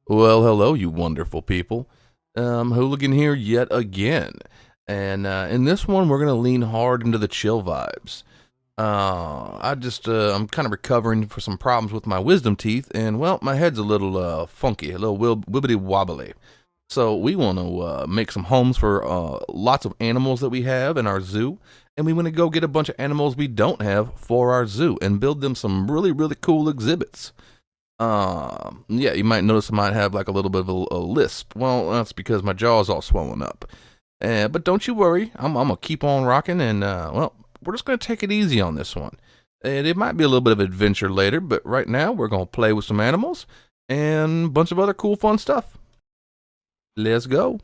Well, hello, you wonderful people. Hooligan here yet again. And in this one, we're going to lean hard into the chill vibes. I'm kind of recovering for some problems with my wisdom teeth, and well, my head's a little funky, a little wibbity wobbly. So we want to make some homes for lots of animals that we have in our zoo, and we want to go get a bunch of animals we don't have for our zoo and build them some really, really cool exhibits. Yeah, you might notice I might have like a little bit of a lisp. Well, that's because my jaw's all swollen up. But don't you worry, I'm gonna keep on rocking, and well, we're just gonna take it easy on this one. And it might be a little bit of adventure later, but right now we're gonna play with some animals and a bunch of other cool, fun stuff. Let's go.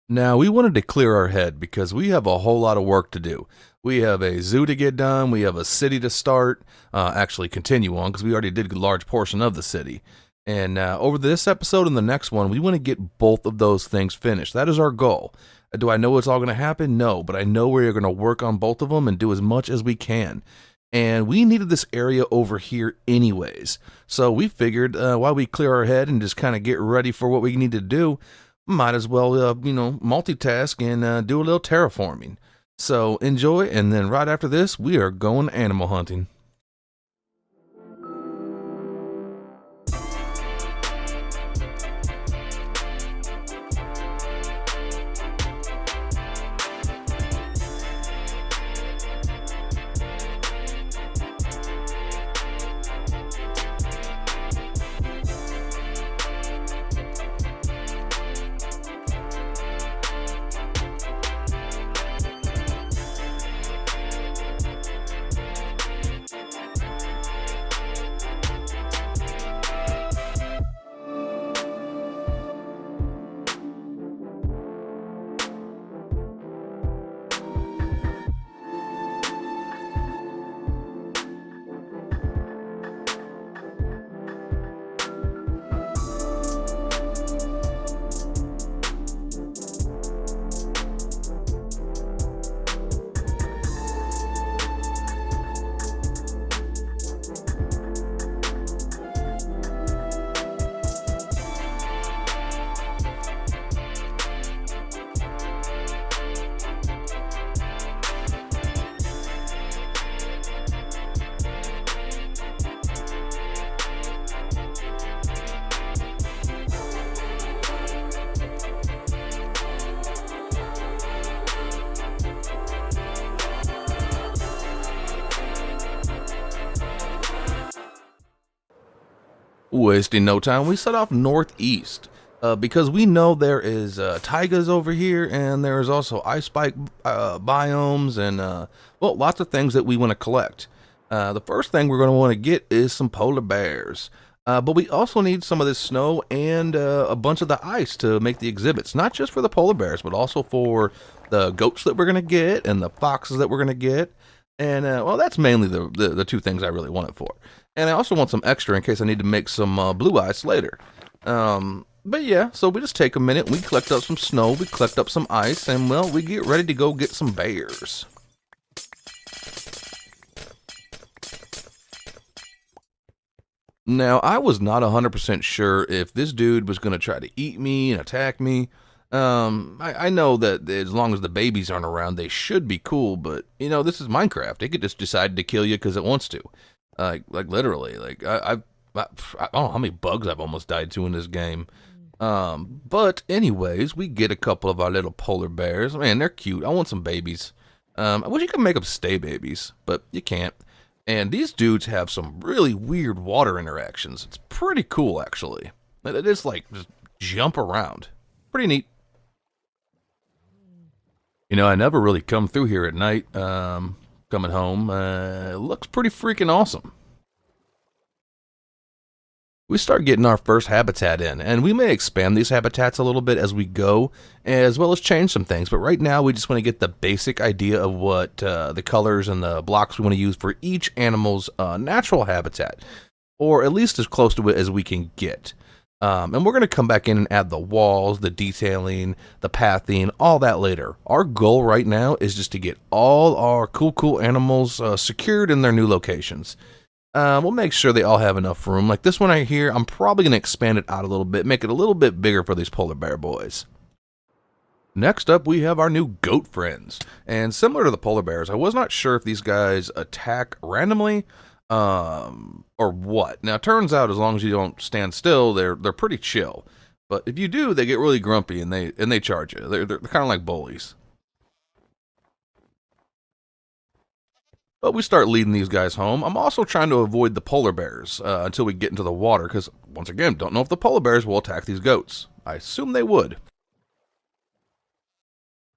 Now, we wanted to clear our head because we have a whole lot of work to do. We have a zoo to get done, we have a city to start, actually continue on because we already did a large portion of the city. And over this episode and the next one, we want to get both of those things finished. That is our goal. Do I know it's all going to happen? No, but I know we're going to work on both of them and do as much as we can. And we needed this area over here anyways. So we figured while we clear our head and just kind of get ready for what we need to do, might as well, multitask and do a little terraforming. So enjoy, and then right after this, we are going animal hunting. Wasting no time, we set off northeast because we know there is taigas over here, and there is also ice spike biomes, and well, lots of things that we want to collect. The first thing we're going to want to get is some polar bears. But we also need some of this snow and a bunch of the ice to make the exhibits, not just for the polar bears, but also for the goats that we're going to get and the foxes that we're going to get. And well, that's mainly the two things I really want it for. And I also want some extra in case I need to make some blue ice later. But yeah, so we just take a minute, we collect up some snow, we collect up some ice, and well, we get ready to go get some bears. Now, I was not 100% sure if this dude was going to try to eat me and attack me. I know that as long as the babies aren't around, they should be cool, but, this is Minecraft. It could just decide to kill you because it wants to. Like literally, like, I don't know how many bugs I've almost died to in this game. But anyways, we get a couple of our little polar bears. Man, they're cute. I want some babies. I wish you could make them stay babies, but you can't. And these dudes have some really weird water interactions. It's pretty cool, actually. They just jump around. Pretty neat. I never really come through here at night, coming home. It looks pretty freaking awesome. We start getting our first habitat in, and we may expand these habitats a little bit as we go, as well as change some things. But right now, we just want to get the basic idea of what the colors and the blocks we want to use for each animal's natural habitat, or at least as close to it as we can get. And we're going to come back in and add the walls, the detailing, the pathing, all that later. Our goal right now is just to get all our cool animals secured in their new locations. We'll make sure they all have enough room. Like this one right here, I'm probably going to expand it out a little bit, make it a little bit bigger for these polar bear boys. Next up, we have our new goat friends. And similar to the polar bears, I was not sure if these guys attack randomly or what. Now, it turns out as long as you don't stand still, they're pretty chill. But if you do, they get really grumpy and they charge you. They're kind of like bullies. But we start leading these guys home. I'm also trying to avoid the polar bears until we get into the water, because, once again, don't know if the polar bears will attack these goats. I assume they would.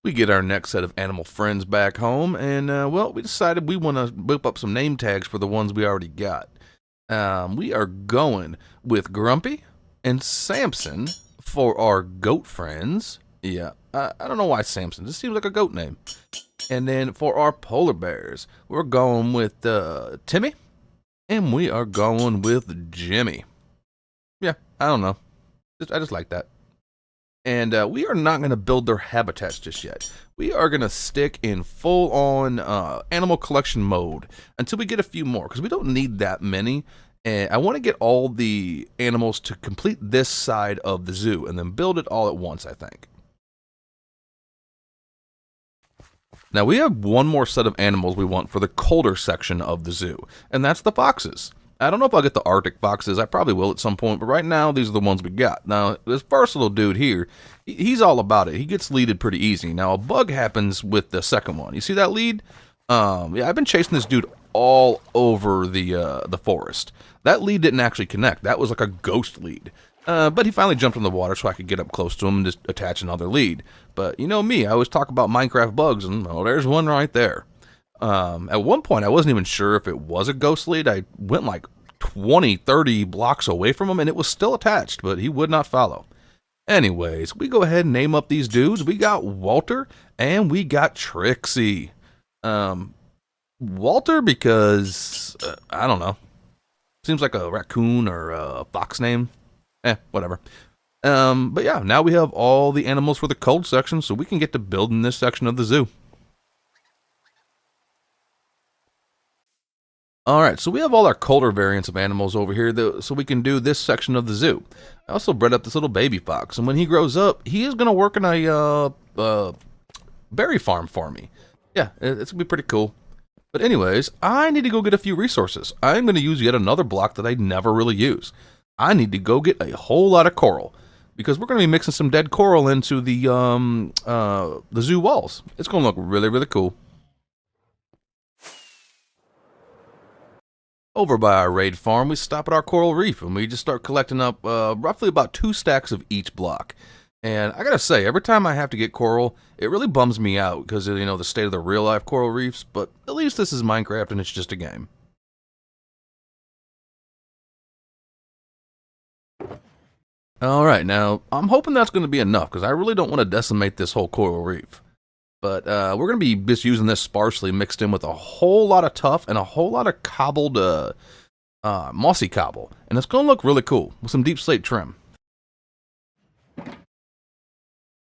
We get our next set of animal friends back home, and, well, we decided we want to whip up some name tags for the ones we already got. We are going with Grumpy and Samson for our goat friends. Yeah, I don't know why Samson. This seems like a goat name. And then for our polar bears, we're going with Timmy, and we are going with Jimmy. Yeah, I don't know. I just like that. And we are not going to build their habitats just yet. We are going to stick in full-on animal collection mode until we get a few more, because we don't need that many. And I want to get all the animals to complete this side of the zoo, and then build it all at once, I think. Now, we have one more set of animals we want for the colder section of the zoo, and that's the foxes. I don't know if I'll get the Arctic foxes. I probably will at some point, but right now, these are the ones we got. Now, this first little dude here, he's all about it. He gets leaded pretty easy. Now, a bug happens with the second one. You see that lead? Yeah, I've been chasing this dude all over the forest. That lead didn't actually connect. That was like a ghost lead. But he finally jumped in the water so I could get up close to him and just attach another lead. But you know me, I always talk about Minecraft bugs, and oh, there's one right there. At one point, I wasn't even sure if it was a ghost lead. I went like 20, 30 blocks away from him, and it was still attached, but he would not follow. Anyways, we go ahead and name up these dudes. We got Walter, and we got Trixie. Walter because, I don't know. Seems like a raccoon or a fox name. Whatever. But yeah, now we have all the animals for the cold section, so we can get to building this section of the zoo. Alright, so we have all our colder variants of animals over here, so we can do this section of the zoo. I also bred up this little baby fox, and when he grows up, he is going to work in a berry farm for me. Yeah, it's going to be pretty cool. But anyways, I need to go get a few resources. I'm going to use yet another block that I never really use. I need to go get a whole lot of coral, because we're going to be mixing some dead coral into the zoo walls. It's going to look really, really cool. Over by our raid farm, we stop at our coral reef, and we just start collecting up roughly about 2 stacks of each block. And I gotta say, every time I have to get coral, it really bums me out because of, the state of the real-life coral reefs, but at least this is Minecraft and it's just a game. Alright, now, I'm hoping that's going to be enough, because I really don't want to decimate this whole coral reef. But we're going to be just using this sparsely mixed in with a whole lot of tuff and a whole lot of cobbled mossy cobble. And it's going to look really cool with some deep slate trim.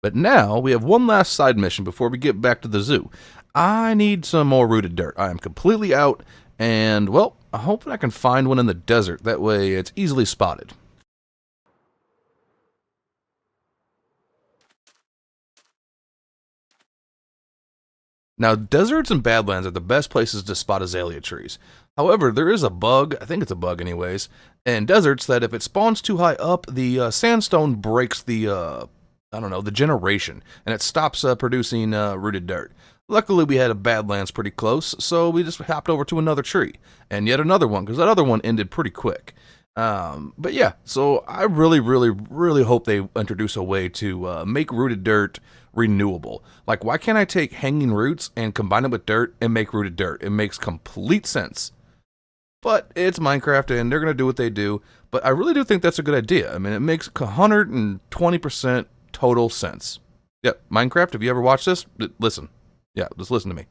But now we have one last side mission before we get back to the zoo. I need some more rooted dirt. I am completely out. And, well, I'm hoping I can find one in the desert. That way it's easily spotted. Now, deserts and badlands are the best places to spot azalea trees. However, there is a bug, I think it's a bug anyways, in deserts that if it spawns too high up, the sandstone breaks the, the generation, and it stops producing rooted dirt. Luckily, we had a badlands pretty close, so we just hopped over to another tree, and yet another one, because that other one ended pretty quick. But yeah, so I really, really, really hope they introduce a way to make rooted dirt renewable. Like, why can't I take hanging roots and combine it with dirt and make rooted dirt? It makes complete sense. But it's Minecraft, and they're going to do what they do. But I really do think that's a good idea. I mean, it makes 120% total sense. Yep, Minecraft, if you ever watched this, listen. Yeah, just listen to me.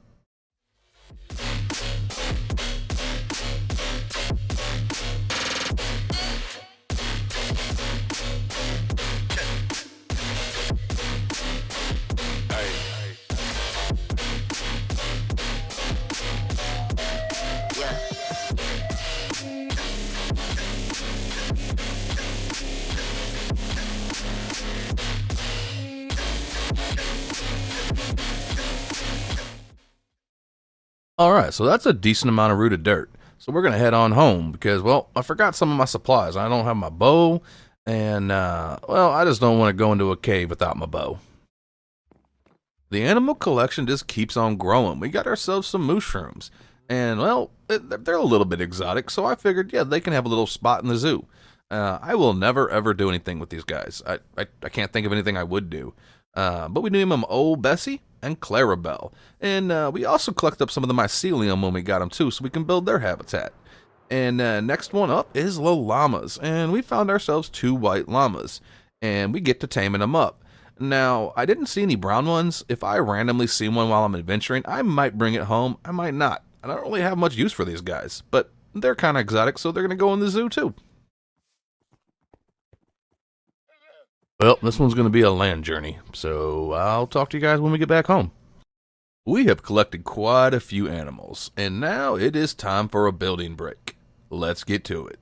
All right, so that's a decent amount of rooted dirt. So we're gonna head on home because, well, I forgot some of my supplies. I don't have my bow, and well, I just don't want to go into a cave without my bow. The animal collection just keeps on growing. We got ourselves some mushrooms, and well, they're a little bit exotic, so I figured, yeah, they can have a little spot in the zoo. I will never ever do anything with these guys. I can't think of anything I would do. But we name them Old Bessie and Clarabelle, and we also collect up some of the mycelium when we got them too, so we can build their habitat. And next one up is the llamas, and we found ourselves 2 white llamas, and we get to taming them up. Now, I didn't see any brown ones. If I randomly see one while I'm adventuring, I might bring it home, I might not. I don't really have much use for these guys, but they're kind of exotic, so they're going to go in the zoo too. Well, this one's going to be a land journey, so I'll talk to you guys when we get back home. We have collected quite a few animals, and now it is time for a building break. Let's get to it.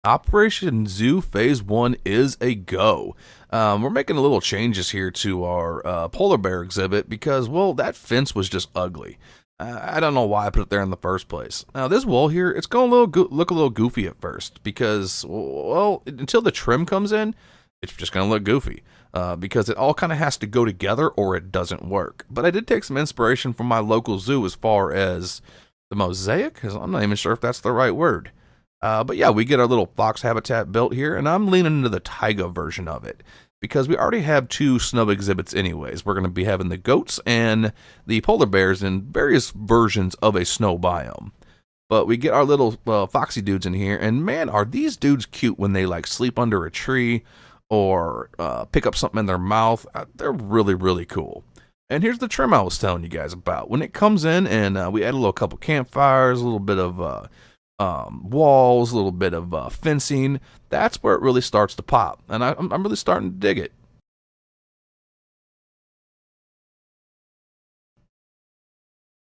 Operation Zoo Phase 1 is a go. We're making a little changes here to our polar bear exhibit because, well, that fence was just ugly. I don't know why I put it there in the first place. Now, this wall here, it's going to look a little goofy at first because, well, until the trim comes in, it's just going to look goofy. Because it all kind of has to go together or it doesn't work. But I did take some inspiration from my local zoo as far as the mosaic, because I'm not even sure if that's the right word. But yeah, we get our little fox habitat built here, and I'm leaning into the taiga version of it because we already have 2 snow exhibits anyways. We're going to be having the goats and the polar bears in various versions of a snow biome. But we get our little foxy dudes in here, and man, are these dudes cute when they like sleep under a tree or pick up something in their mouth. They're really, really cool. And here's the trim I was telling you guys about. When it comes in and we add a little couple campfires, a little bit of walls, a little bit of fencing, that's where it really starts to pop. And I'm really starting to dig it.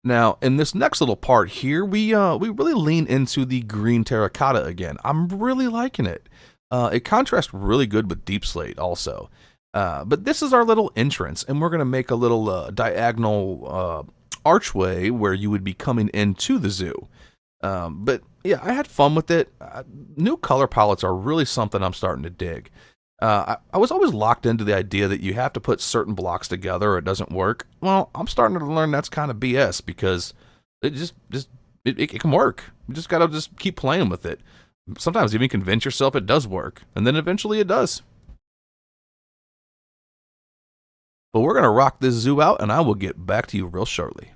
Now, in this next little part here, we really lean into the green terracotta again. I'm really liking it. It contrasts really good with deep slate also. But this is our little entrance, and we're going to make a little diagonal archway where you would be coming into the zoo. But yeah, I had fun with it. New color palettes are really something I'm starting to dig. I was always locked into the idea that you have to put certain blocks together or it doesn't work. Well, I'm starting to learn that's kind of BS because it can work. You just got to just keep playing with it. Sometimes even convince yourself it does work, and then eventually it does. But we're going to rock this zoo out, and I will get back to you real shortly.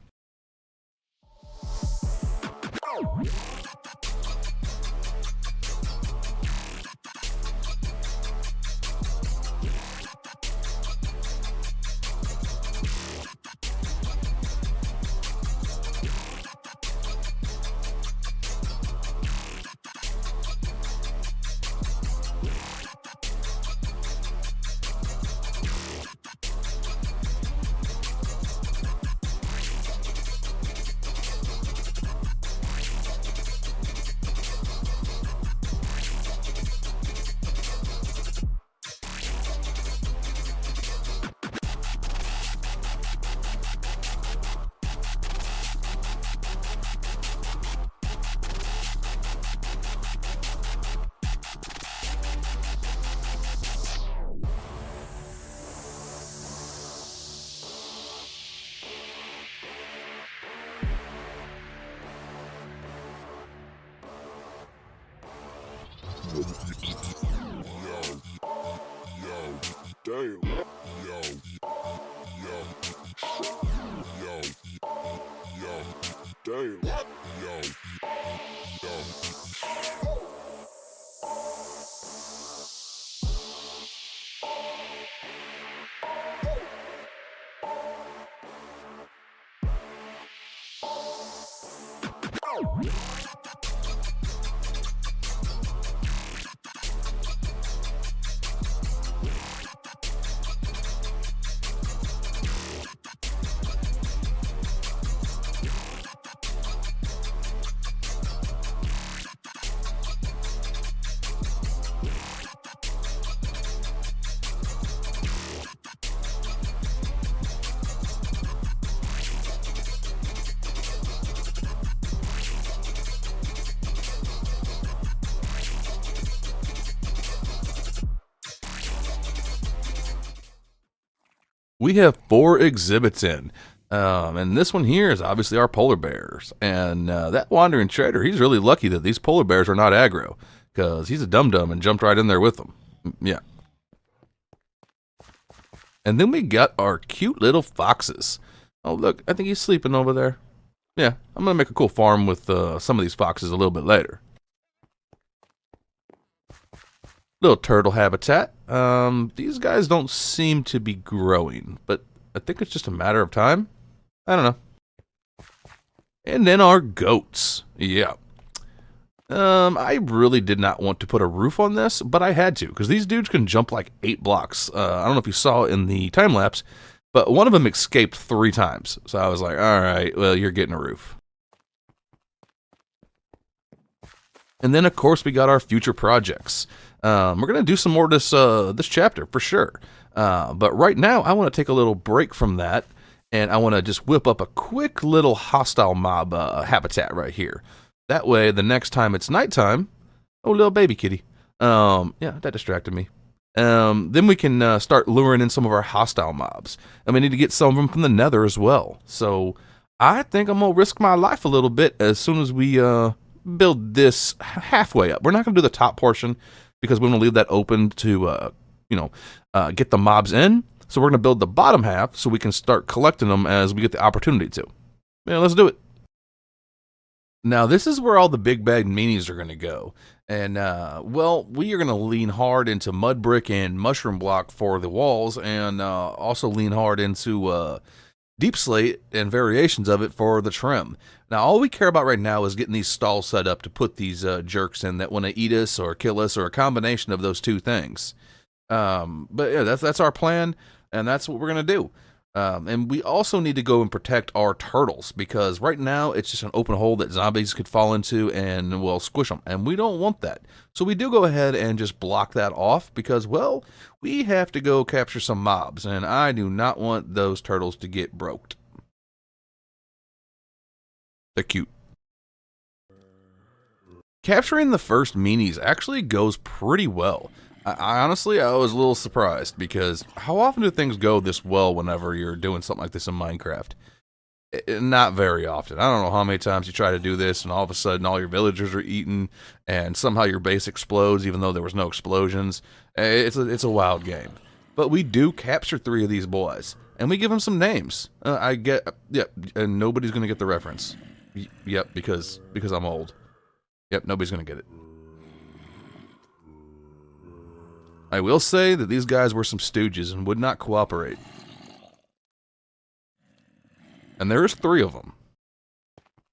We have 4 exhibits in. And this one here is obviously our polar bears. And that wandering trader, he's really lucky that these polar bears are not aggro, because he's a dum-dum and jumped right in there with them. Yeah. And then we got our cute little foxes. Oh, look, I think he's sleeping over there. Yeah, I'm going to make a cool farm with some of these foxes a little bit later. Little turtle habitat. These guys don't seem to be growing, but I think it's just a matter of time. I don't know. And then our goats. Yeah. I really did not want to put a roof on this, but I had to, because these dudes can jump like 8 blocks. I don't know if you saw in the time lapse, but one of them escaped 3 times. So I was like, all right, well, you're getting a roof. And then, of course, we got our future projects. We're going to do some more this chapter, for sure. But right now, I want to take a little break from that, and I want to just whip up a quick little hostile mob habitat right here. That way, the next time it's nighttime... Oh, little baby kitty. Yeah, that distracted me. Then we can start luring in some of our hostile mobs. And we need to get some of them from the Nether as well. So, I think I'm going to risk my life a little bit as soon as we build this halfway up. We're not going to do the top portion, because we want to leave that open to, get the mobs in. So we're going to build the bottom half so we can start collecting them as we get the opportunity to. Yeah, let's do it. Now, this is where all the big bad meanies are going to go. And, well, we are going to lean hard into mud brick and mushroom block for the walls, and also lean hard into deep slate and variations of it for the trim. Now, all we care about right now is getting these stalls set up to put these jerks in that want to eat us or kill us, or a combination of those two things. But yeah, that's our plan, and that's what we're going to do. And we also need to go and protect our turtles, because right now it's just an open hole that zombies could fall into and, well, squish them. And we don't want that. So we do go ahead and just block that off because, well, we have to go capture some mobs. And I do not want those turtles to get broked. They're cute. Capturing the first meanies actually goes pretty well. I honestly, I was a little surprised, because how often do things go this well whenever you're doing something like this in Minecraft? Not very often. I don't know how many times you try to do this and all of a sudden all your villagers are eaten and somehow your base explodes even though there was no explosions. It's a wild game. But we do capture 3 of these boys, and we give them some names. And nobody's going to get the reference. Yep, because I'm old. Yep, nobody's going to get it. I will say that these guys were some stooges and would not cooperate. And there's 3 of them.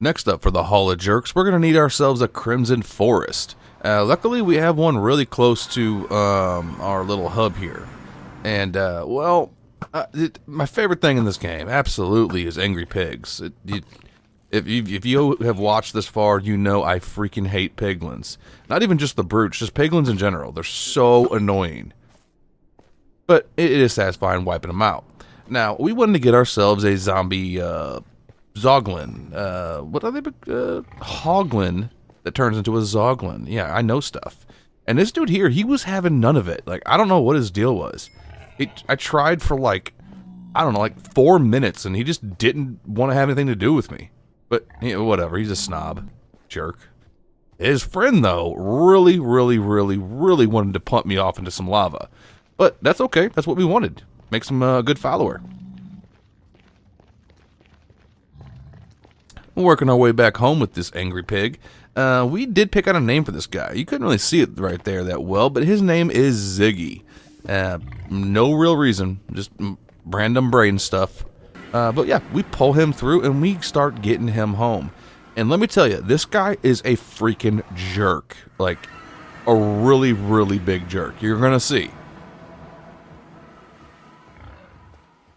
Next up for the Hall of Jerks, we're going to need ourselves a Crimson Forest. Luckily, we have one really close to our little hub here. And, my favorite thing in this game, absolutely, is angry pigs. If you have watched this far, you know I freaking hate piglins. Not even just the brutes, just piglins in general. They're so annoying. But it is satisfying wiping them out. Now, we wanted to get ourselves a zombie zoglin. What are they? Hoglin that turns into a zoglin. Yeah, I know stuff. And this dude here, he was having none of it. Like, I don't know what his deal was. I tried for like 4 minutes, and he just didn't want to have anything to do with me. But, whatever, he's a snob. Jerk. His friend, though, really wanted to pump me off into some lava. But that's okay. That's what we wanted. Makes him a good follower. Working our way back home with this angry pig. We did pick out a name for this guy. You couldn't really see it right there that well, but his name is Ziggy. No real reason. Just random brain stuff. But yeah, we pull him through and we start getting him home. And let me tell you, this guy is a freaking jerk. Like, a really big jerk. You're going to see.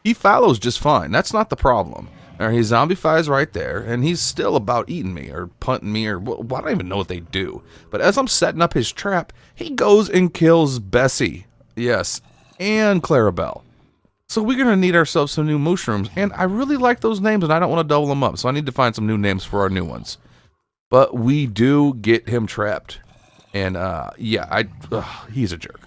He follows just fine. That's not the problem. He zombifies right there, and he's still about eating me or punting me or I don't even know what they do. But as I'm setting up his trap, he goes and kills Bessie. Yes, and Clarabelle. So we're going to need ourselves some new mushrooms, and I really like those names, and I don't want to double them up, so I need to find some new names for our new ones. But we do get him trapped, and yeah, he's a jerk.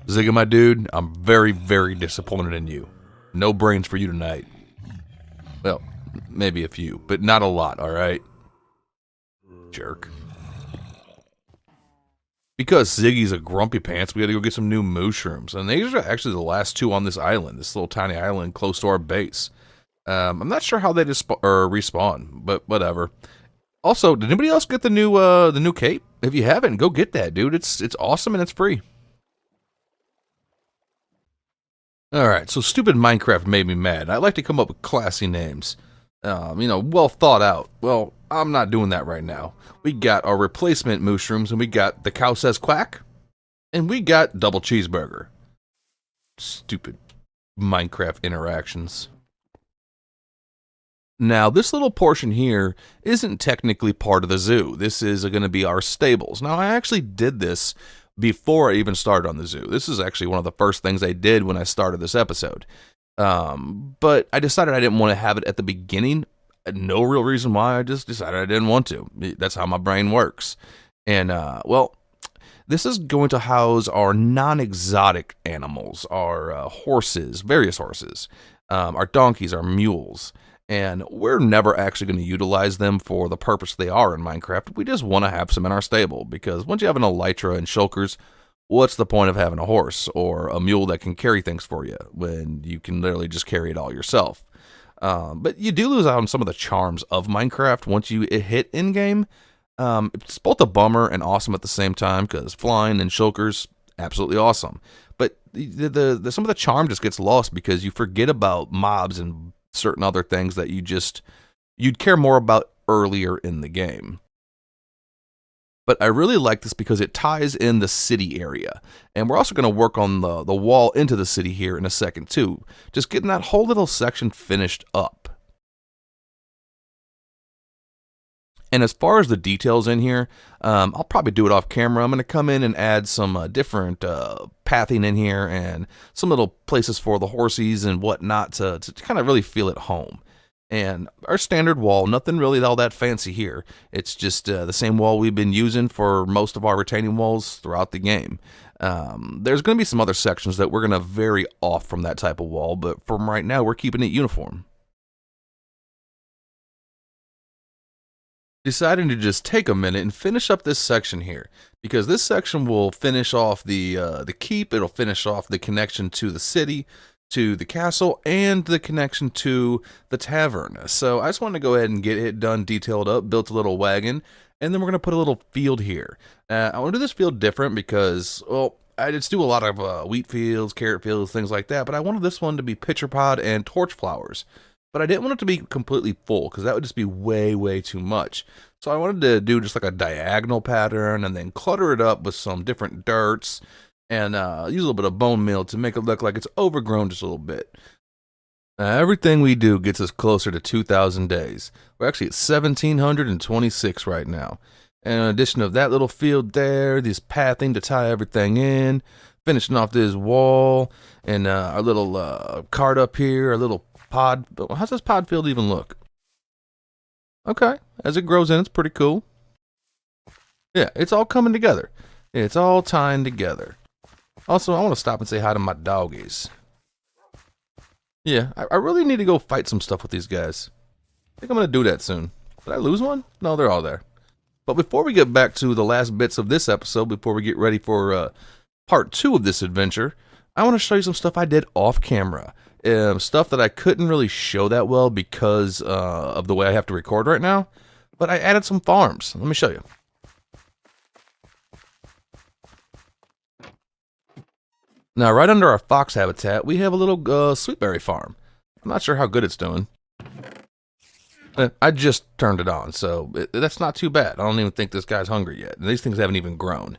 Zigga, my dude, I'm very, very disappointed in you. No brains for you tonight. Well, maybe a few, but not a lot, alright? Jerk. Because Ziggy's a grumpy pants, we gotta go get some new mushrooms. And these are actually the last two on this island, this little tiny island close to our base. I'm not sure how they respawn, but whatever. Also, did anybody else get the new cape? If you haven't, go get that, dude. It's awesome and it's free. Alright, so stupid Minecraft made me mad. I like to come up with classy names. Well thought out. Well, I'm not doing that right now. We got our replacement mushrooms, and we got the cow says quack, and we got double cheeseburger. Stupid Minecraft interactions. Now, this little portion here isn't technically part of the zoo. This is going to be our stables. Now, I actually did this before I even started on the zoo. This is actually one of the first things I did when I started this episode. But I decided I didn't want to have it at the beginning. No real reason why. I just decided I didn't want to. That's how my brain works. And, well, this is going to house our non-exotic animals, our horses, various horses, our donkeys, our mules. And we're never actually going to utilize them for the purpose they are in Minecraft. We just want to have some in our stable, because once you have an elytra and shulkers, what's the point of having a horse or a mule that can carry things for you when you can literally just carry it all yourself? But you do lose out on some of the charms of Minecraft once you hit in-game. It's both a bummer and awesome at the same time, because flying and shulkers, absolutely awesome. But some of the charm just gets lost because you forget about mobs and certain other things that you'd care more about earlier in the game. But I really like this because it ties in the city area. And we're also going to work on the wall into the city here in a second too. Just getting that whole little section finished up. And as far as the details in here, I'll probably do it off camera. I'm going to come in and add some different pathing in here and some little places for the horsies and whatnot to kind of really feel at home. And our standard wall, nothing really all that fancy here. It's just the same wall we've been using for most of our retaining walls throughout the game. There's going to be some other sections that we're going to vary off from that type of wall, but from right now, we're keeping it uniform. Deciding to just take a minute and finish up this section here, because this section will finish off the keep. It'll finish off the connection to the city, to the castle, and the connection to the tavern. So I just wanted to go ahead and get it done, detailed up, built a little wagon, and then we're going to put a little field here. I want to do this field different because, well, I just do a lot of wheat fields, carrot fields, things like that, but I wanted this one to be pitcher pod and torch flowers. But I didn't want it to be completely full, because that would just be way, way too much. So I wanted to do just like a diagonal pattern and then clutter it up with some different dirts and use a little bit of bone meal to make it look like it's overgrown just a little bit. Everything we do gets us closer to 2,000 days. We're actually at 1,726 right now. And in addition of that little field there, this pathing to tie everything in, finishing off this wall, and our little cart up here, our little pod. How's this pod field even look? Okay, as it grows in, it's pretty cool. Yeah, it's all coming together. It's all tying together. Also, I want to stop and say hi to my doggies. Yeah, I really need to go fight some stuff with these guys. I think I'm going to do that soon. Did I lose one? No, they're all there. But before we get back to the last bits of this episode, before we get ready for part 2 of this adventure, I want to show you some stuff I did off camera. Stuff that I couldn't really show that well because of the way I have to record right now. But I added some farms. Let me show you. Now, right under our fox habitat, we have a little sweetberry farm. I'm not sure how good it's doing. I just turned it on, so that's not too bad. I don't even think this guy's hungry yet. These things haven't even grown.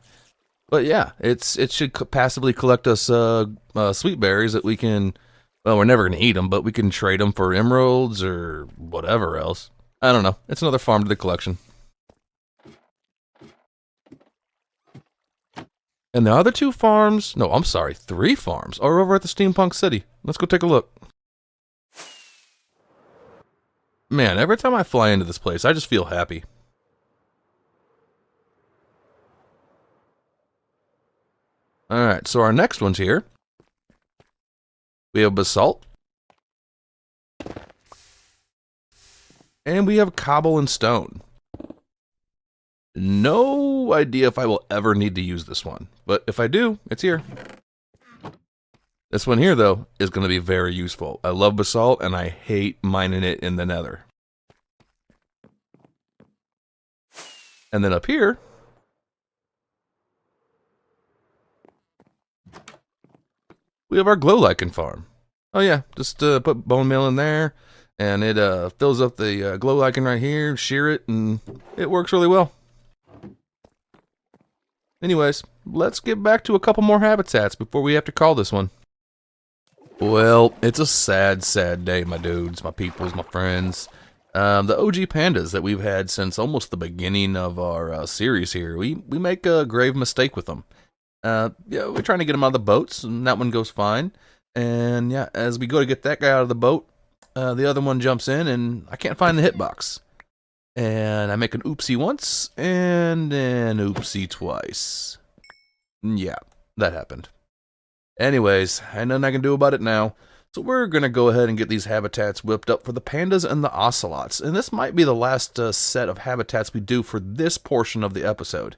But yeah, it should passively collect us sweet berries that we can. Well, we're never going to eat them, but we can trade them for emeralds or whatever else. I don't know. It's another farm to the collection. And the other 2 farms, no, I'm sorry, 3 farms are over at the Steampunk City. Let's go take a look. Man, every time I fly into this place, I just feel happy. Alright, so our next one's here. We have basalt. And we have cobble and stone. No idea if I will ever need to use this one, but if I do, it's here. This one here, though, is going to be very useful. I love basalt, and I hate mining it in the nether. And then up here, we have our glow lichen farm. Oh yeah, just put bone meal in there, and it fills up the glow lichen right here, shear it, and it works really well. Anyways, let's get back to a couple more habitats before we have to call this one. Well, it's a sad, sad day, my dudes, my peoples, my friends. The OG pandas that we've had since almost the beginning of our series here, we make a grave mistake with them. Yeah, we're trying to get them out of the boats, and that one goes fine. And yeah, as we go to get that guy out of the boat, the other one jumps in, and I can't find the hitbox. And I make an oopsie once, and an oopsie twice. Yeah, that happened. Anyways, I know nothing I can do about it now. So we're going to go ahead and get these habitats whipped up for the pandas and the ocelots. And this might be the last set of habitats we do for this portion of the episode.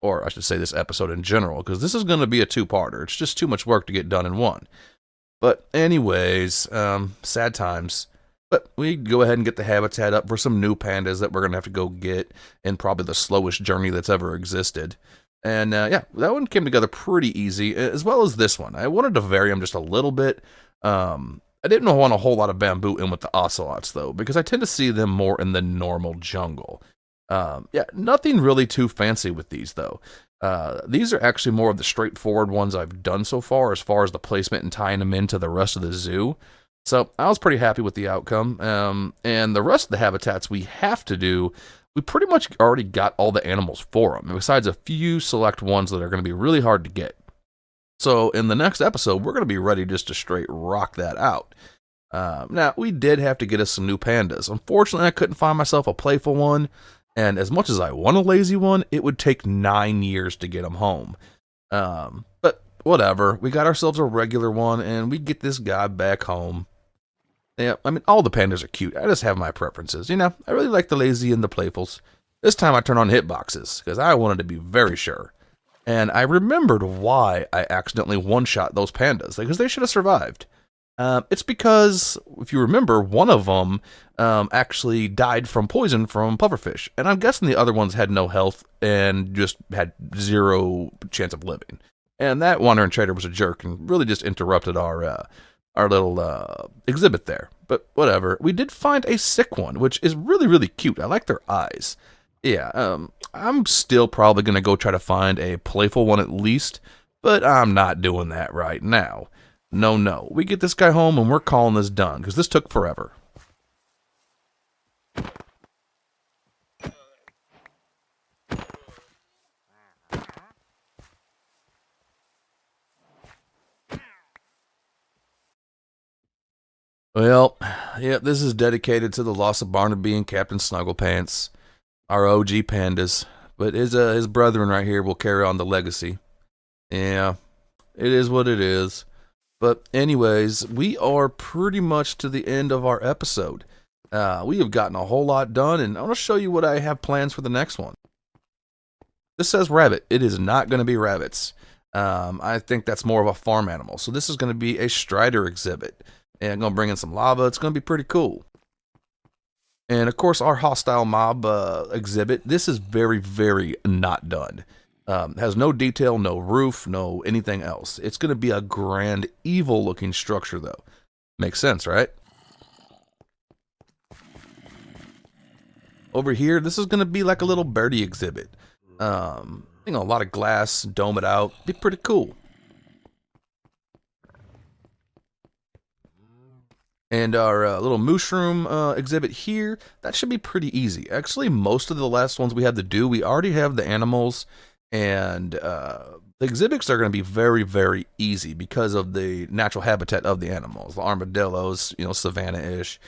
Or I should say this episode in general, because this is going to be a two-parter. It's just too much work to get done in one. But anyways, sad times. But we go ahead and get the habitat up for some new pandas that we're going to have to go get in probably the slowest journey that's ever existed. And yeah, that one came together pretty easy, as well as this one. I wanted to vary them just a little bit. I didn't want a whole lot of bamboo in with the ocelots, though, because I tend to see them more in the normal jungle. Yeah, nothing really too fancy with these, though. These are actually more of the straightforward ones I've done so far as the placement and tying them into the rest of the zoo. So I was pretty happy with the outcome. And the rest of the habitats we have to do, we pretty much already got all the animals for them, besides a few select ones that are going to be really hard to get. So in the next episode, we're going to be ready just to straight rock that out. Now, we did have to get us some new pandas. Unfortunately, I couldn't find myself a playful one, and as much as I want a lazy one, it would take 9 years to get them home. But whatever, we got ourselves a regular one, and we get this guy back home. Yeah, I mean, all the pandas are cute. I just have my preferences. You know, I really like the lazy and the playfuls. This time I turn on hitboxes, because I wanted to be very sure. And I remembered why I accidentally one-shot those pandas, because they should have survived. It's because, if you remember, one of them actually died from poison from pufferfish. And I'm guessing the other ones had no health and just had 0 chance of living. And that wandering trader was a jerk and really just interrupted our little exhibit there. But whatever. We did find a sick one, which is really, really cute. I like their eyes. Yeah, I'm still probably going to go try to find a playful one at least, but I'm not doing that right now. No. We get this guy home and we're calling this done, because this took forever. Well, yeah, this is dedicated to the loss of Barnaby and Captain Snugglepants, our OG pandas. But his brethren right here will carry on the legacy. Yeah, it is what it is. But anyways, we are pretty much to the end of our episode. We have gotten a whole lot done, and I want to show you what I have plans for the next one. This says rabbit. It is not going to be rabbits. I think that's more of a farm animal. So this is going to be a strider exhibit. And I'm going to bring in some lava. It's going to be pretty cool. And of course, our hostile mob exhibit. This is very, very not done. Has no detail, no roof, no anything else. It's going to be a grand, evil-looking structure, though. Makes sense, right? Over here, this is going to be like a little birdie exhibit. A lot of glass, dome it out. Be pretty cool. And our little mushroom exhibit here, that should be pretty easy. Actually, most of the last ones we had to do, we already have the animals. And the exhibits are going to be very, very easy because of the natural habitat of the animals. The armadillos, savanna-ish.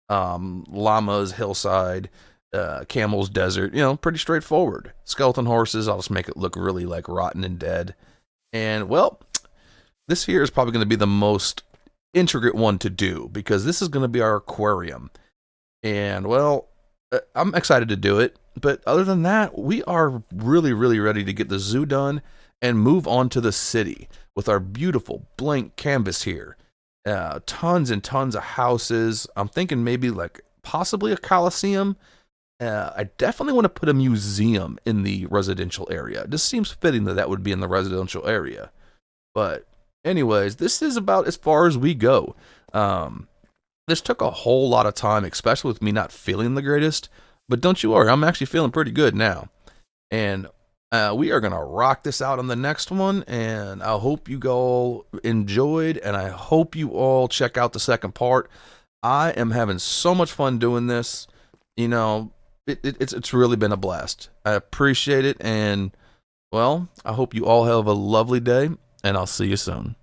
Llamas, hillside. Camels, desert. Pretty straightforward. Skeleton horses, I'll just make it look really like rotten and dead. And well, this here is probably going to be the most intricate one to do because this is going to be our aquarium. And well, I'm excited to do it. But other than that, we are really, really ready to get the zoo done and move on to the city with our beautiful blank canvas here. Tons and tons of houses. I'm thinking maybe like possibly a coliseum. I definitely want to put a museum in the residential area. It just seems fitting that that would be in the residential area. But anyways, this is about as far as we go. Um, this took a whole lot of time, especially with me not feeling the greatest. But don't you worry, I'm actually feeling pretty good now. And we are going to rock this out on the next one. And I hope you all enjoyed. And I hope you all check out the second part. I am having so much fun doing this. You know, it's really been a blast. I appreciate it. And, well, I hope you all have a lovely day. And I'll see you soon.